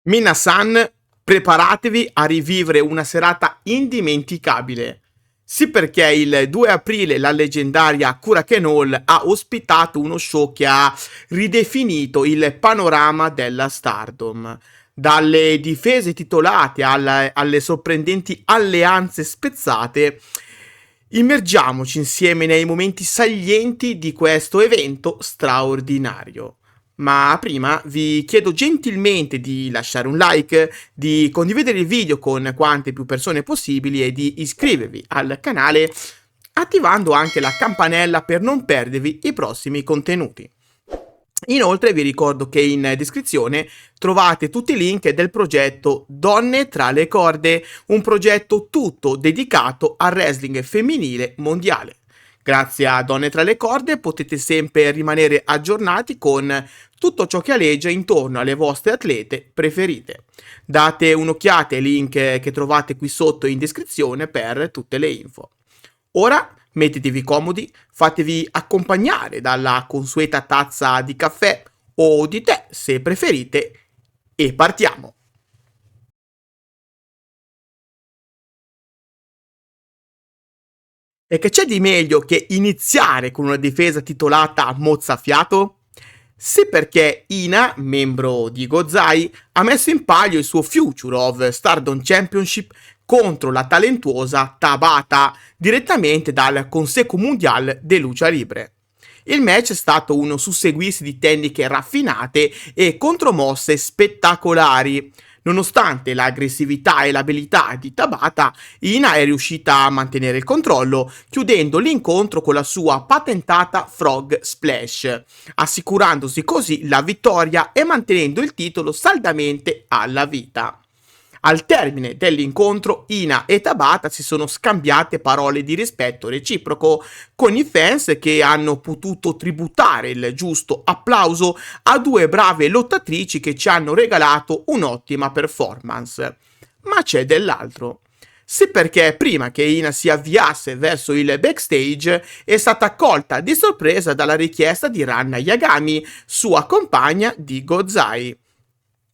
Minasan, preparatevi a rivivere una serata indimenticabile. Sì, perché il 2 aprile la leggendaria Hurricane Hall ha ospitato uno show che ha ridefinito il panorama della Stardom. Dalle difese titolate alle sorprendenti alleanze spezzate, immergiamoci insieme nei momenti salienti di questo evento straordinario. Ma prima vi chiedo gentilmente di lasciare un like, di condividere il video con quante più persone possibili e di iscrivervi al canale attivando anche la campanella per non perdervi i prossimi contenuti. Inoltre vi ricordo che in descrizione trovate tutti i link del progetto Donne tra le corde, un progetto tutto dedicato al wrestling femminile mondiale. Grazie a Donne tra le corde potete sempre rimanere aggiornati con tutto ciò che aleggia intorno alle vostre atlete preferite. Date un'occhiata ai link che trovate qui sotto in descrizione per tutte le info. Ora mettetevi comodi, fatevi accompagnare dalla consueta tazza di caffè o di tè se preferite e partiamo! E che c'è di meglio che iniziare con una difesa titolata a mozzafiato? Sì, perché Ina, membro di Gozai, ha messo in palio il suo Future of Stardom Championship contro la talentuosa Tabata direttamente dal Consejo Mundial de Lucha Libre. Il match è stato uno susseguirsi di tecniche raffinate e contromosse spettacolari. Nonostante l'aggressività e l'abilità di Tabata, Ina è riuscita a mantenere il controllo, chiudendo l'incontro con la sua patentata Frog Splash, assicurandosi così la vittoria e mantenendo il titolo saldamente alla vita. Al termine dell'incontro, Ina e Tabata si sono scambiate parole di rispetto reciproco con i fans che hanno potuto tributare il giusto applauso a due brave lottatrici che ci hanno regalato un'ottima performance. Ma c'è dell'altro. Sì, perché prima che Ina si avviasse verso il backstage è stata colta di sorpresa dalla richiesta di Ranna Yagami, sua compagna di Gozai.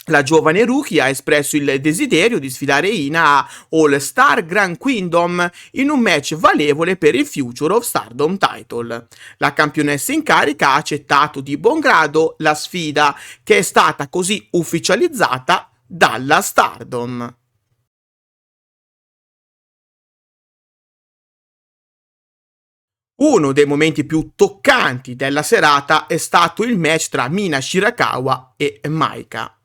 La giovane rookie ha espresso il desiderio di sfidare Ina a All Star Grand Kingdom in un match valevole per il Future of Stardom title. La campionessa in carica ha accettato di buon grado la sfida, che è stata così ufficializzata dalla Stardom. Uno dei momenti più toccanti della serata è stato il match tra Mina Shirakawa e Maika.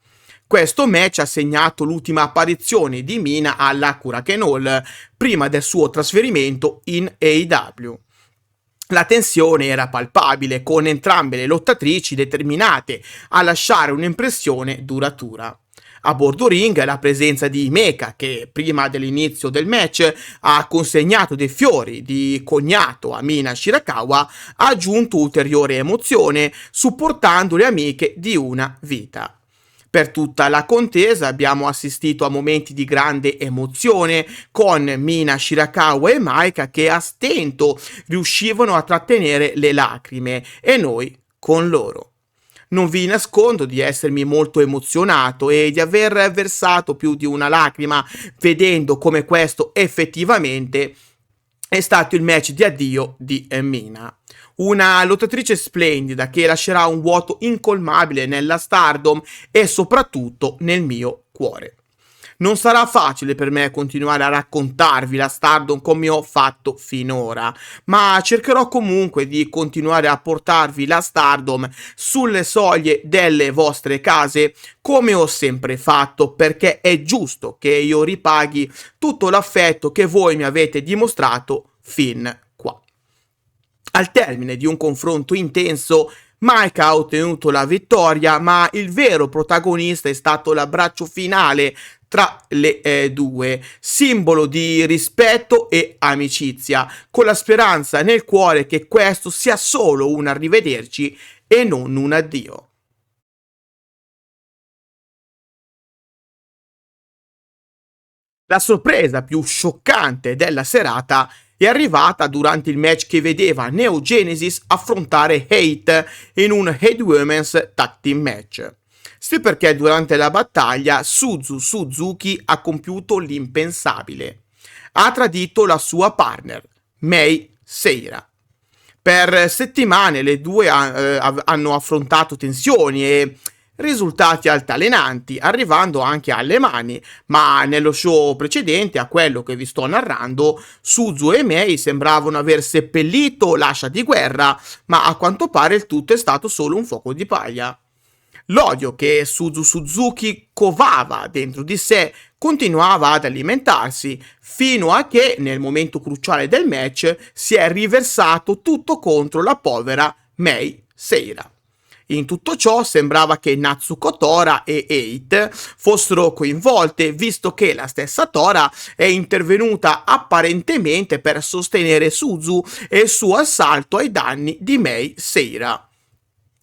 Questo match ha segnato l'ultima apparizione di Mina alla Hurricane Hall prima del suo trasferimento in AEW. La tensione era palpabile, con entrambe le lottatrici determinate a lasciare un'impressione duratura. A bordo ring la presenza di Himeka, che prima dell'inizio del match ha consegnato dei fiori di cognato a Mina Shirakawa, ha aggiunto ulteriore emozione, supportando le amiche di una vita. Per tutta la contesa abbiamo assistito a momenti di grande emozione con Mina Shirakawa e Maika che a stento riuscivano a trattenere le lacrime e noi con loro. Non vi nascondo di essermi molto emozionato e di aver versato più di una lacrima vedendo come questo effettivamente è stato il match di addio di Mina. Una lottatrice splendida che lascerà un vuoto incolmabile nella Stardom e soprattutto nel mio cuore. Non sarà facile per me continuare a raccontarvi la Stardom come ho fatto finora, ma cercherò comunque di continuare a portarvi la Stardom sulle soglie delle vostre case come ho sempre fatto, perché è giusto che io ripaghi tutto l'affetto che voi mi avete dimostrato fin qua. Al termine di un confronto intenso, Mike ha ottenuto la vittoria, ma il vero protagonista è stato l'abbraccio finale tra le due, simbolo di rispetto e amicizia, con la speranza nel cuore che questo sia solo un arrivederci e non un addio. La sorpresa più scioccante della serata è arrivata durante il match che vedeva Neo Genesis affrontare Hate in un Head Women's Tag Team match. Sì, perché durante la battaglia Suzu Suzuki ha compiuto l'impensabile. Ha tradito la sua partner, Mei Seira. Per settimane le due hanno affrontato tensioni e risultati altalenanti, arrivando anche alle mani, ma nello show precedente, a quello che vi sto narrando, Suzu e Mei sembravano aver seppellito l'ascia di guerra, ma a quanto pare il tutto è stato solo un fuoco di paglia. L'odio che Suzu Suzuki covava dentro di sé continuava ad alimentarsi fino a che, nel momento cruciale del match, si è riversato tutto contro la povera Mei Seira. In tutto ciò sembrava che Natsuko Tora e Eight fossero coinvolte, visto che la stessa Tora è intervenuta apparentemente per sostenere Suzu e il suo assalto ai danni di Mei Seira.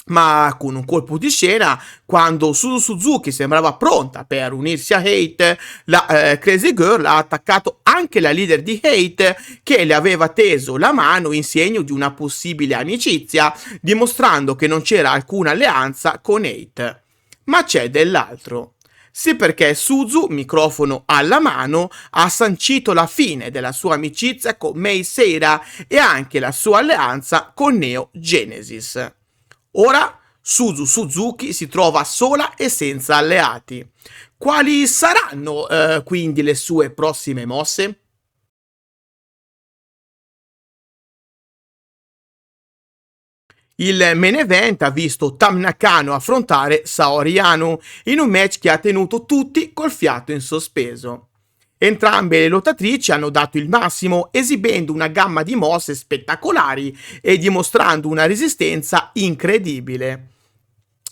Ma con un colpo di scena, quando Suzu Suzuki sembrava pronta per unirsi a Hate, la Crazy Girl ha attaccato anche la leader di Hate, che le aveva teso la mano in segno di una possibile amicizia, dimostrando che non c'era alcuna alleanza con Hate. Ma c'è dell'altro. Sì, perché Suzu, microfono alla mano, ha sancito la fine della sua amicizia con Mei Seira e anche la sua alleanza con Neo Genesis. Ora Suzu Suzuki si trova sola e senza alleati. Quali saranno quindi le sue prossime mosse? Il main event ha visto Tam Nakano affrontare Saori Anou in un match che ha tenuto tutti col fiato in sospeso. Entrambe le lottatrici hanno dato il massimo, esibendo una gamma di mosse spettacolari e dimostrando una resistenza incredibile.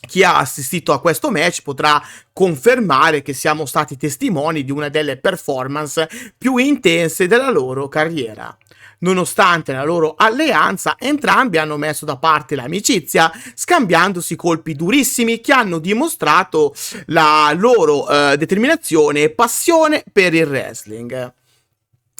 Chi ha assistito a questo match potrà confermare che siamo stati testimoni di una delle performance più intense della loro carriera. Nonostante la loro alleanza, entrambi hanno messo da parte l'amicizia, scambiandosi colpi durissimi che hanno dimostrato la loro determinazione e passione per il wrestling.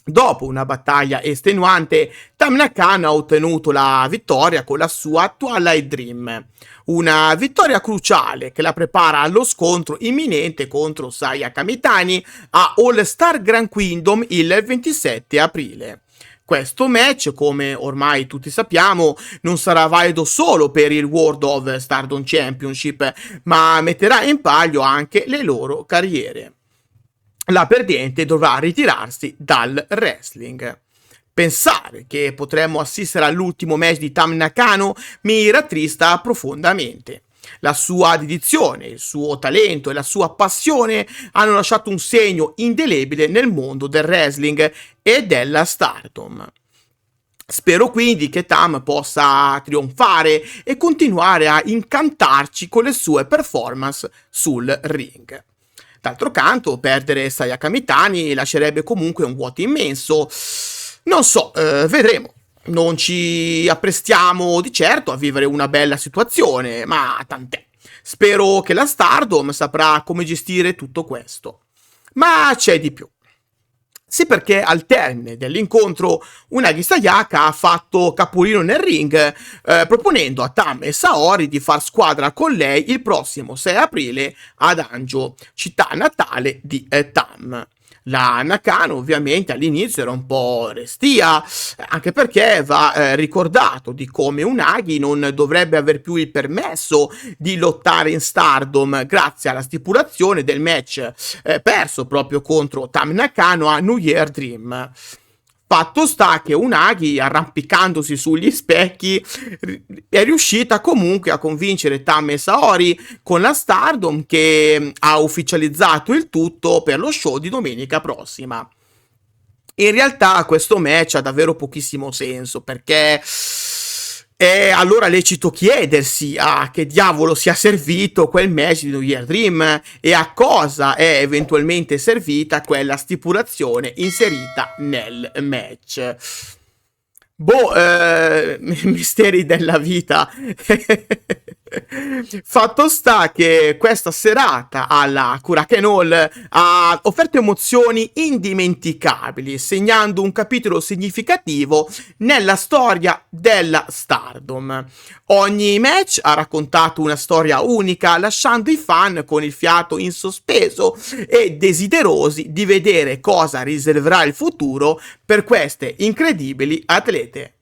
Dopo una battaglia estenuante, Tam Nakano ha ottenuto la vittoria con la sua Twilight Dream. Una vittoria cruciale che la prepara allo scontro imminente contro Saya Kamitani a All Star Grand Kingdom il 27 aprile. Questo match, come ormai tutti sappiamo, non sarà valido solo per il World of Stardom Championship, ma metterà in palio anche le loro carriere. La perdente dovrà ritirarsi dal wrestling. Pensare che potremmo assistere all'ultimo match di Tam Nakano mi rattrista profondamente. La sua dedizione, il suo talento e la sua passione hanno lasciato un segno indelebile nel mondo del wrestling e della stardom. Spero quindi che Tam possa trionfare e continuare a incantarci con le sue performance sul ring. D'altro canto, perdere Sayaka Mitani lascerebbe comunque un vuoto immenso. Non so, vedremo. Non ci apprestiamo di certo a vivere una bella situazione, ma tant'è. Spero che la Stardom saprà come gestire tutto questo. Ma c'è di più. Sì, perché al termine dell'incontro Unagi Sayaka ha fatto capolino nel ring, proponendo a Tam e Saori di far squadra con lei il prossimo 6 aprile ad Anjo, città natale di Tam. La Nakano ovviamente all'inizio era un po' restia, anche perché va ricordato di come Unagi non dovrebbe aver più il permesso di lottare in Stardom grazie alla stipulazione del match perso proprio contro Tam Nakano a New Year Dream. Fatto sta che Unagi, arrampicandosi sugli specchi, è riuscita comunque a convincere Tam e Saori con la Stardom, che ha ufficializzato il tutto per lo show di domenica prossima. In realtà questo match ha davvero pochissimo senso, perché è allora lecito chiedersi a che diavolo sia servito quel match di New Year Dream e a cosa è eventualmente servita quella stipulazione inserita nel match. Boh, misteri della vita. Fatto sta che questa serata alla Korakuen Hall ha offerto emozioni indimenticabili, segnando un capitolo significativo nella storia della Stardom. Ogni match ha raccontato una storia unica, lasciando i fan con il fiato in sospeso e desiderosi di vedere cosa riserverà il futuro per queste incredibili atlete.